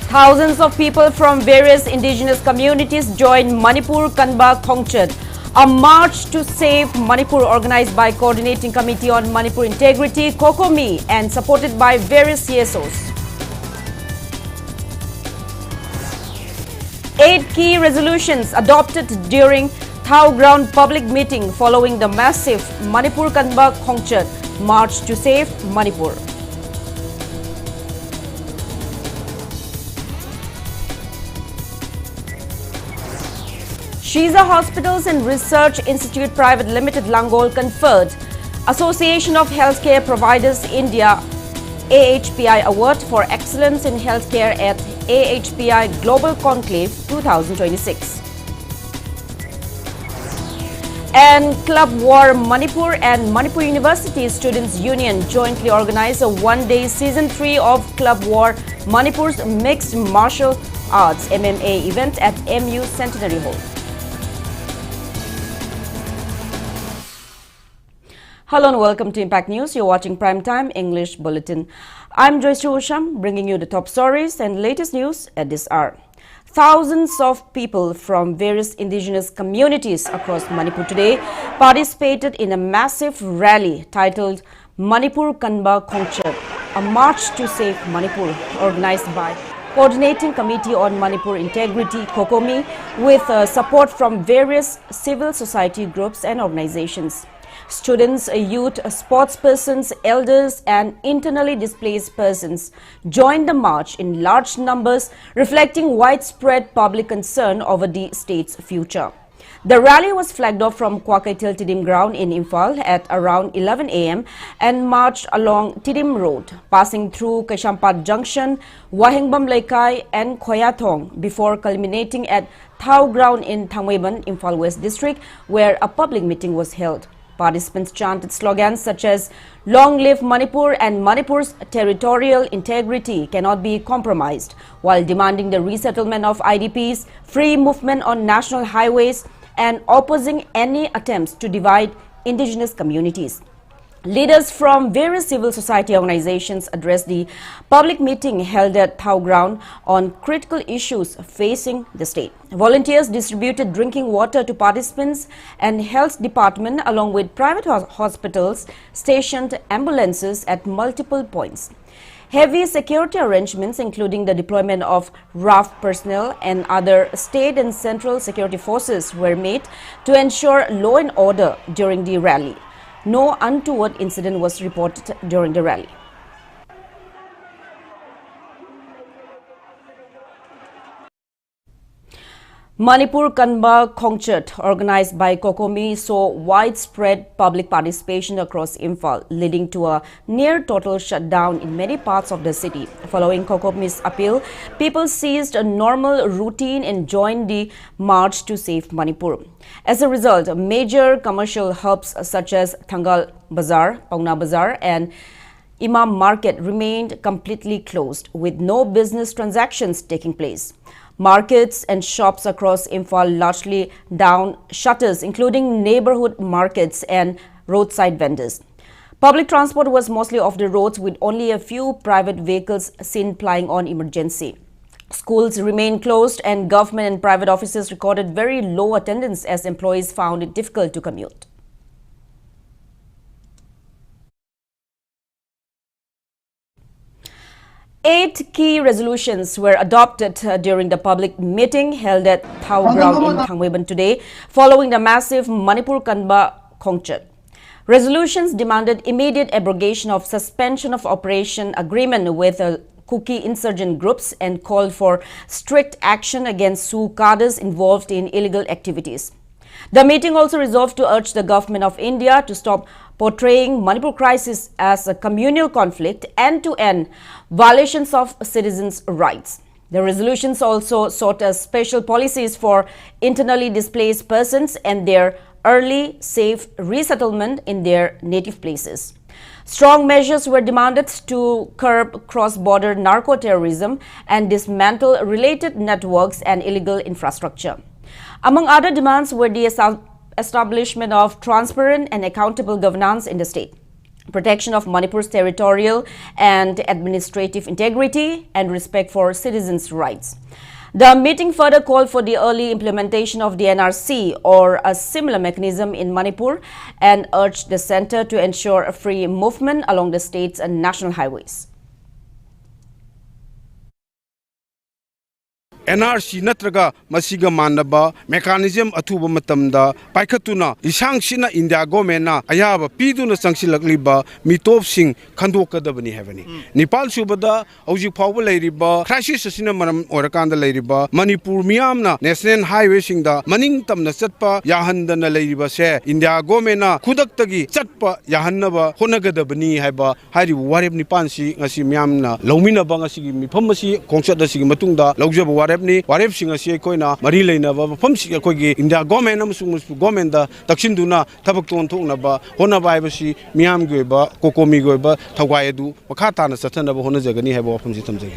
Thousands of people from various indigenous communities joined Manipur Kanba Khongchat, a march to save Manipur organized by Coordinating Committee on Manipur Integrity, COCOMI, and supported by various CSOs. 8 key resolutions adopted during Thao Ground public meeting following the massive Manipur Kanba Khongchat march to save Manipur. Shiza Hospitals and Research Institute Private Limited Langol conferred Association of Healthcare Providers India AHPI Award for Excellence in Healthcare at AHPI Global Conclave 2026. And Club War Manipur and Manipur University Students Union jointly organized a one-day Season 3 of Club War Manipur's Mixed Martial Arts MMA event at MU Centenary Hall. Hello and welcome to Impact News. You're watching Primetime English Bulletin. I'm JOYSHREE USHAM, bringing you the top stories and latest news at this hour. Thousands of people from various indigenous communities across Manipur today participated in a massive rally titled Manipur Kanba Khongchat, a march to save Manipur, organized by Coordinating Committee on Manipur Integrity, COCOMI, with support from various civil society groups and organizations. Students, youth, sportspersons, elders and internally displaced persons joined the march in large numbers, reflecting widespread public concern over the state's future. The rally was flagged off from Kwakaitil Tidim ground in Imphal at around 11 a.m. and marched along Tidim Road, passing through Kashampat Junction, Wahingbam Laikai and Khoyathong before culminating at Thao ground in Thangweban, Imphal West District, where a public meeting was held. Participants chanted slogans such as "Long live Manipur" and "Manipur's territorial integrity cannot be compromised," while demanding the resettlement of IDPs, free movement on national highways, and opposing any attempts to divide indigenous communities. Leaders from various civil society organizations addressed the public meeting held at Thao ground on critical issues facing the state. Volunteers distributed drinking water to participants, and health department along with private hospitals stationed ambulances at multiple points. Heavy security arrangements, including the deployment of RAF personnel and other state and central security forces, were made to ensure law and order during the rally. No untoward incident was reported during the rally. Manipur Kanba Khongchat, organized by COCOMI, saw widespread public participation across Imphal, leading to a near-total shutdown in many parts of the city. Following COCOMI's appeal, people seized a normal routine and joined the march to save Manipur. As a result, major commercial hubs such as Thangal Bazaar, Pauna Bazaar and Imam Market remained completely closed, with no business transactions taking place. Markets and shops across Imphal largely down shutters, including neighborhood markets and roadside vendors. Public transport was mostly off the roads, with only a few private vehicles seen plying on emergency. Schools remained closed and government and private offices recorded very low attendance as employees found it difficult to commute. Eight key resolutions were adopted during the public meeting held at Thao ground in Thangweban today following the massive Manipur Kanba Khongchat. Resolutions demanded immediate abrogation of suspension of operation agreement with Kuki insurgent groups and called for strict action against Sioux cadres involved in illegal activities. The meeting also resolved to urge the government of India to stop portraying Manipur crisis as a communal conflict and to end violations of citizens' rights. The resolutions also sought special policies for internally displaced persons and their early, safe resettlement in their native places. Strong measures were demanded to curb cross-border narco-terrorism and dismantle related networks and illegal infrastructure. Among other demands were the establishment of transparent and accountable governance in the state. protection of Manipur's territorial and administrative integrity, and respect for citizens' rights. The meeting further called for the early implementation of the NRC or a similar mechanism in Manipur and urged the center to ensure a free movement along the state's national highways. NRC natraga masiga manaba mechanism atuba matamda paikhatuna isangshina India government na ayaba piduna sangsilakliba mitop sing khandokadabani havani Nepal subada hauji phawba leiriba crisis asina maram orakanda leiriba Manipur miyamna national highway singda maning tamna chatpa yahandana leiriba se India government na khudaktagi chatpa yahannaba honagadabani haiba hari wareb nipansi ngasi miyamna lawminaba ngasi mifam asi khongchat asigi matungda lawjaba wareb warep sing asi koina mari leinaba famsi akogi India government amasung government da takshinduna thabak ton thoknaba honaba haibasi miyam goiba kokomi goiba thawai adu makha tana sathanaba honajagani haiba famsi tamjagi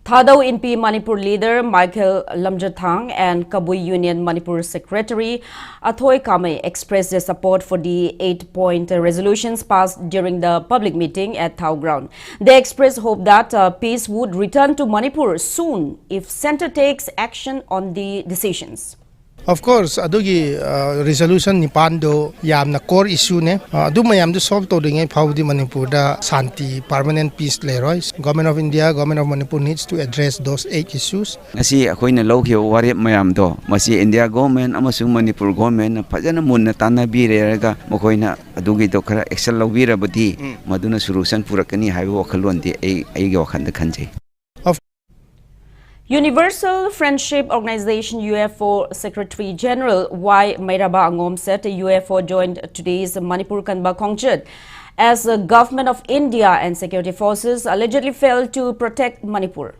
Thadau NP Manipur leader Michael Lamjathang and Kabui Union Manipur Secretary Athoy Kamei expressed their support for the 8-point resolutions passed during the public meeting at Thau ground. They expressed hope that peace would return to Manipur soon if center takes action on the decisions. Of course, adugi resolution nipando yamna core issue ne adu mayam du solve to dingai phawdi Manipur da santi permanent peace leroy. Government of India, government of Manipur needs to address those 8 issues. Asi akoina lawkyo warep mayam do masi India government amasung Manipur government phajana munna tanabirega makoina adugi do khara action lawbirabadi maduna solution purakani haibo wakhalon di ai ge wakhanda khanjai. Universal Friendship Organization UFO Secretary General Y. Mairaba Angom said the UFO joined today's Manipur Kanba concert as the government of India and security forces allegedly failed to protect Manipur.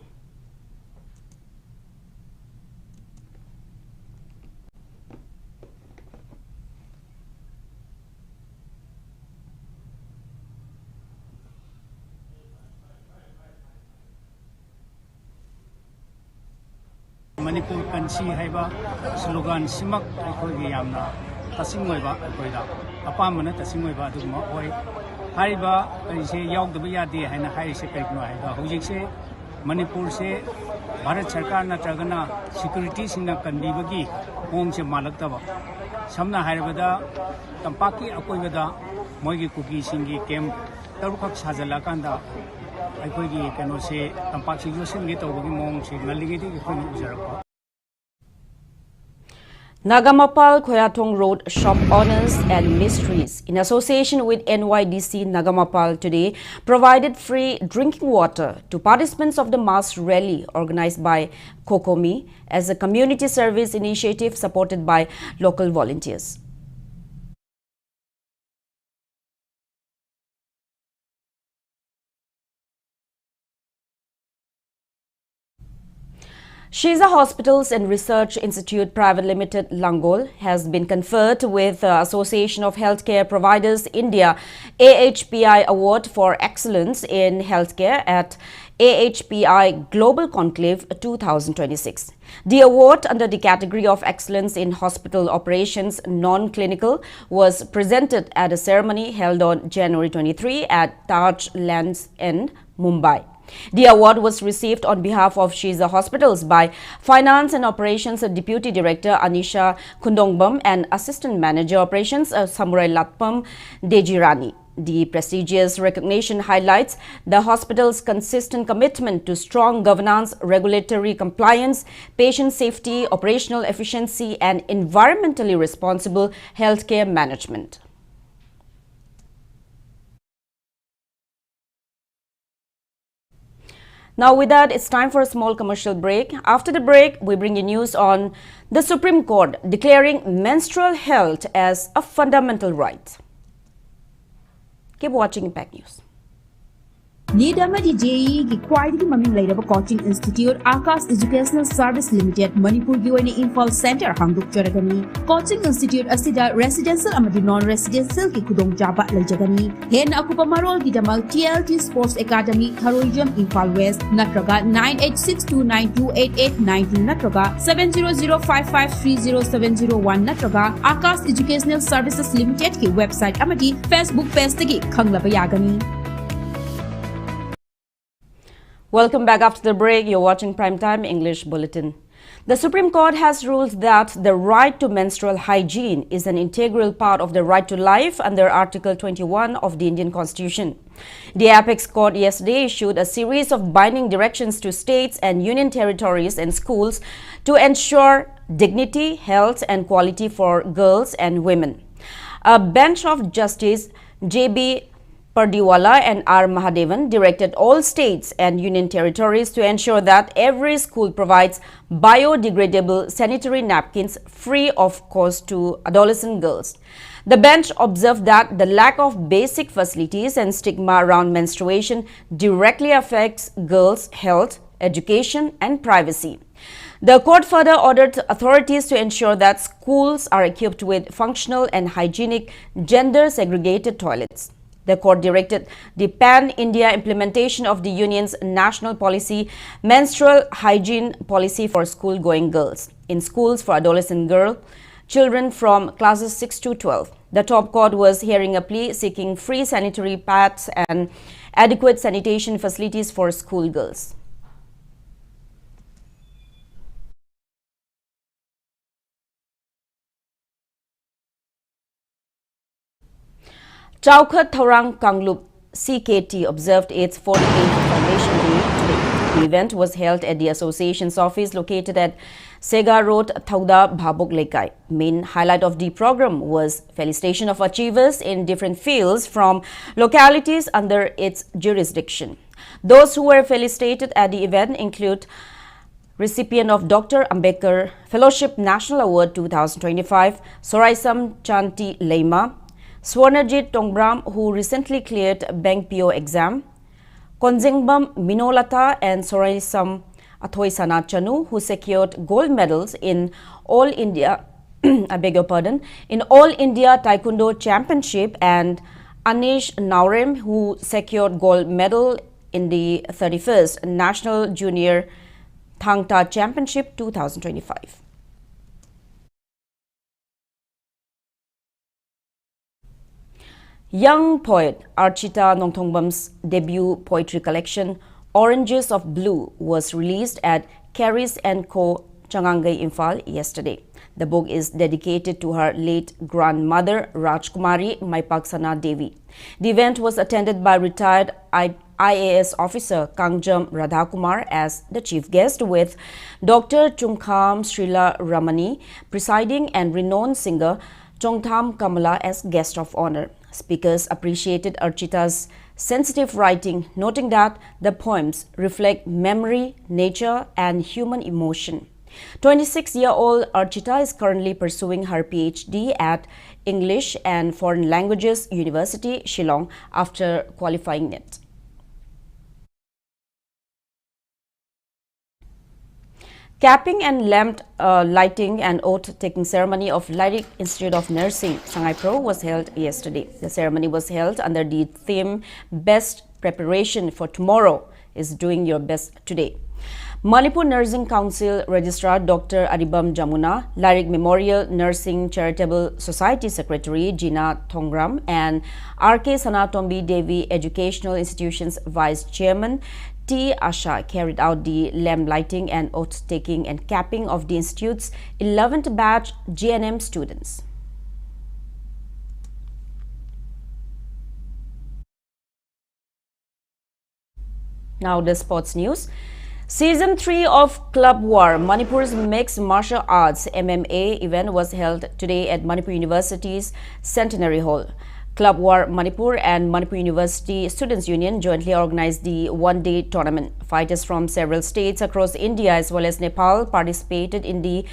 Manipur Kanchi haiba slogan simak aikoi yamna tasingoi aikoida apamana tasingoi ba duma oi haiba kaise yaugdaba yade haina haise kaikno haiba hojikse Manipur se Bharat Sarkar na tragana security singna kanbibagi hongse malaktaba samna haibada tampaki akoibada moigi kuki singi kem tarukak sajalakanda aikoigi kano se tampaki yosingi tawagi mong se ngaligidi ikoni ujarapa. Nagamapal Khoyathong Road shop owners and mysteries in association with NYDC Nagamapal today provided free drinking water to participants of the mass rally organized by Kokomi as a community service initiative supported by local volunteers. Shiza Hospitals and Research Institute Private Limited Langol has been conferred with the Association of Healthcare Providers India AHPI Award for Excellence in Healthcare at AHPI Global Conclave 2026. The award under the category of Excellence in Hospital Operations Non-Clinical was presented at a ceremony held on January 23 at Taj Lands End, Mumbai. The award was received on behalf of Shiza Hospitals by Finance and Operations Deputy Director Anisha Kundongbam and Assistant Manager Operations Samurai Latpam Dejirani. The prestigious recognition highlights the hospital's consistent commitment to strong governance, regulatory compliance, patient safety, operational efficiency, and environmentally responsible healthcare management. Now with that, it's time for a small commercial break. After the break, we bring you news on the Supreme Court declaring menstrual health as a fundamental right. Keep watching Impact News. NEET amadi JEE ki khwaidagi maming leiraba coaching institute Akas Educational Service Limited Manipur gi oina Imphal Center hangdokjaragani. Coaching institute asida residential amadi non-residential ki khudongchaba leijagani. Hen akupa marol gi damal TLT Sports Academy Tharoijam Imphal West natraga 9862928819 natraga 7005530701 natraga Akas Educational Services Limited ki website amadi Facebook page tagi khanglaba yagani. Welcome back after the break. You're watching Primetime English Bulletin. The Supreme Court has ruled that the right to menstrual hygiene is an integral part of the right to life under Article 21 of the Indian Constitution. The Apex Court yesterday issued a series of binding directions to states and union territories and schools to ensure dignity, health and quality for girls and women. A bench of Justice J.B. Pardiwala and R. Mahadevan directed all states and union territories to ensure that every school provides biodegradable sanitary napkins free of cost to adolescent girls. The bench observed that the lack of basic facilities and stigma around menstruation directly affects girls' health, education, and privacy. The court further ordered authorities to ensure that schools are equipped with functional and hygienic gender-segregated toilets. The court directed the pan-India implementation of the union's national policy, menstrual hygiene policy for school-going girls, in schools for adolescent children from classes 6 to 12. The top court was hearing a plea seeking free sanitary pads and adequate sanitation facilities for schoolgirls. Chowkhat Thaurang Kanglup CKT observed its 48th Foundation Day today. The event was held at the association's office located at Sega Road, Thauda, Bhabuk Lekai. Main highlight of the program was felicitation of achievers in different fields from localities under its jurisdiction. Those who were felicitated at the event include recipient of Dr. Ambedkar Fellowship National Award 2025, Soraisam Chanti Leima, Swarnajit Tongbram, who recently cleared Bank PO exam, Konjengbam Minolata and Soraisam Athoisana Chanu, who secured gold medals in All India, in All India Taekwondo Championship, and Anish Naurem, who secured gold medal in the 31st National Junior Thangta Championship 2025. Young poet Archita Nongthongbam's debut poetry collection, Oranges of Blue, was released at Carries & Co. Changangai, Imphal yesterday. The book is dedicated to her late grandmother, Rajkumari Maipaksana Devi. The event was attended by retired IAS officer Kangjam Radhakumar as the chief guest, with Dr. Chungkham Srila Ramani presiding and renowned singer Chongtham Kamala as guest of honor. Speakers appreciated Archita's sensitive writing, noting that the poems reflect memory, nature, and human emotion. 26-year-old Archita is currently pursuing her PhD at English and Foreign Languages University, Shillong, after qualifying NET. Capping and lamp lighting and oath-taking ceremony of Lyric Institute of Nursing, Shanghai Pro, was held yesterday. The ceremony was held under the theme Best Preparation for Tomorrow is Doing Your Best Today. Manipur Nursing Council Registrar Dr. Aribam Jamuna, Lyric Memorial Nursing Charitable Society Secretary Gina Thongram, and R.K. Sanatombi Devi Educational Institution's Vice Chairman T. Asha carried out the lamp lighting and oath-taking and capping of the Institute's 11th batch GNM students. Now the sports news. Season 3 of Club War, Manipur's mixed martial arts MMA event was held today at Manipur University's Centenary Hall. Club War Manipur and Manipur University Students' Union jointly organized the one-day tournament. Fighters from several states across India as well as Nepal participated in the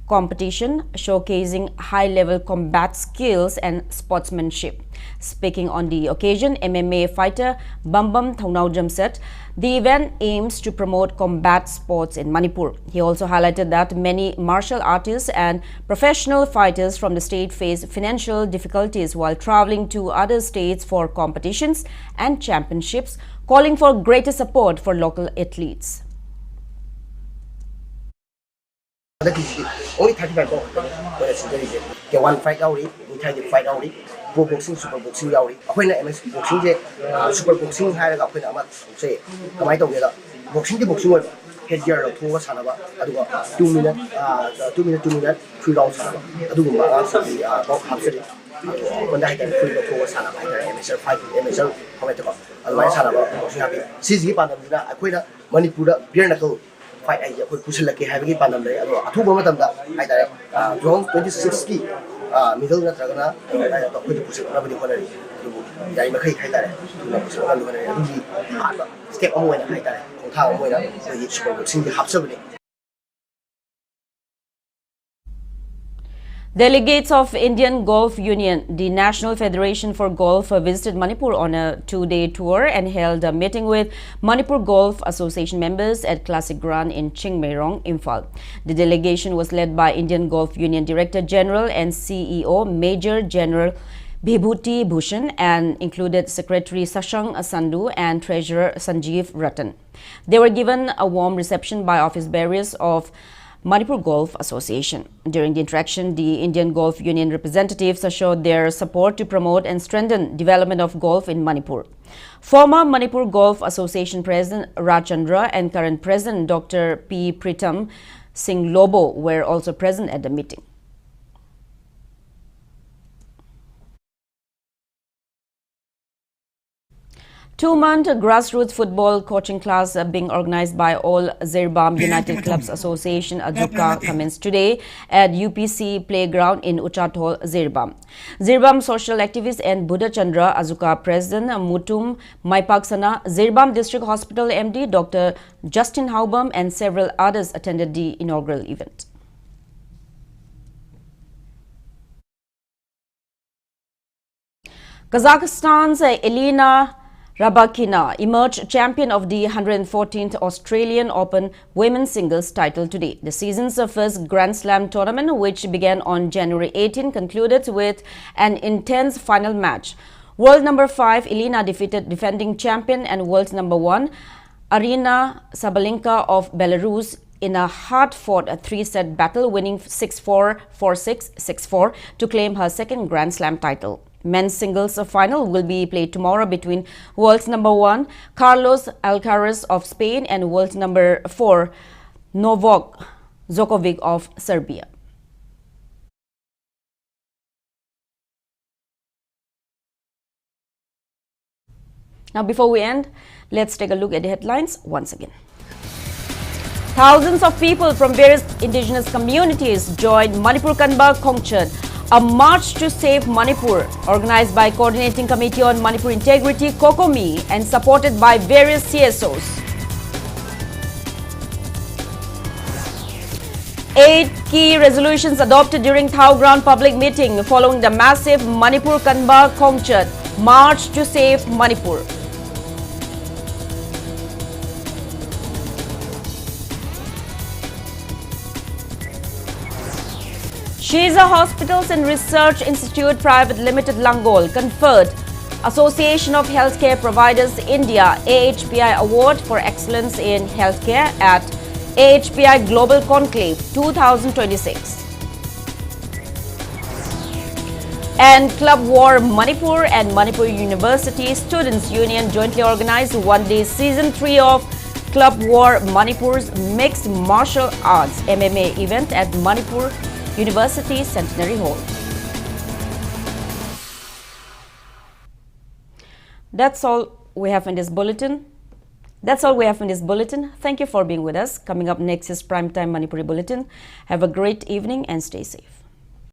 competition showcasing high-level combat skills and sportsmanship. Speaking on the occasion, MMA fighter Bambam Thaunaujam said the event aims to promote combat sports in Manipur. He also highlighted that many martial artists and professional fighters from the state face financial difficulties while traveling to other states for competitions and championships, calling for greater support for local athletes. Only 35 ball, the one fight out, we try to fight out, pro boxing, super boxing out. When MS boxing, super boxing had a when I'm say, the might of the boxing, the boxing headgear of 2 Sanaba, 2 minutes, 3 rounds, I do about half city. When I can free the 2 Sanaba, MSR fight, MSR, Cometaco, and my Sanaba, boxing happy. Sisi Panamina, I quit Manipur, Piernacle. Fight I could push like having it Panamay, two moment I drone 2060, middle Natragana, I don't put the push nobody honorary. I make a step on when I die, on town when I sing the half 70. Delegates of Indian Golf Union, the National Federation for Golf, visited Manipur on a 2-day tour and held a meeting with Manipur Golf Association members at Classic Ground in Chingmeirong, Imphal. The delegation was led by Indian Golf Union Director General and CEO Major General Bibhuti Bhushan and included Secretary Sashang Sandhu and Treasurer Sanjeev Ratan. They were given a warm reception by office bearers of Manipur Golf Association. During the interaction, the Indian Golf Union representatives showed their support to promote and strengthen development of golf in Manipur. Former Manipur Golf Association President Rajchandra and current President Dr. P. Pritam Singh Lobo were also present at the meeting. Two-month grassroots football coaching class being organized by all Zirbam United Clubs Association Azuka commenced today at UPC Playground in Uchatol, Zirbam. Zirbam social activist and Buddha Chandra Azuka President Mutum Maipaksana, Zirbam District Hospital MD Dr. Justin Haubam and several others attended the inaugural event. Kazakhstan's Elena Rabakina emerged champion of the 114th Australian Open Women's Singles title today. The season's first Grand Slam tournament, which began on January 18, concluded with an intense final match. World number 5 Elena defeated defending champion and world number 1 Arina Sabalenka of Belarus in a hard-fought 3-set battle, winning 6-4, 4-6, 6-4 to claim her second Grand Slam title. Men's singles final will be played tomorrow between world number 1 Carlos Alcaraz of Spain and world number 4 Novak Djokovic of Serbia. Now, before we end, let's take a look at the headlines once again. Thousands of people from various indigenous communities joined Manipur Kanba Kongchat, a march to save Manipur, organized by Coordinating Committee on Manipur Integrity (COCOMI) and supported by various CSOs. 8 key resolutions adopted during Thau Ground public meeting following the massive Manipur Kanba Kongchat march to save Manipur. Shiza Hospitals and Research Institute Private Limited Langol conferred Association of Healthcare Providers India AHPI Award for Excellence in Healthcare at AHPI Global Conclave 2026. And Club War Manipur and Manipur University Students Union jointly organized one-day Season 3 of Club War Manipur's Mixed Martial Arts MMA event at Manipur University Centenary Hall. That's all we have in this bulletin. Thank you for being with us. Coming up next is Primetime Manipuri Bulletin. Have a great evening and stay safe.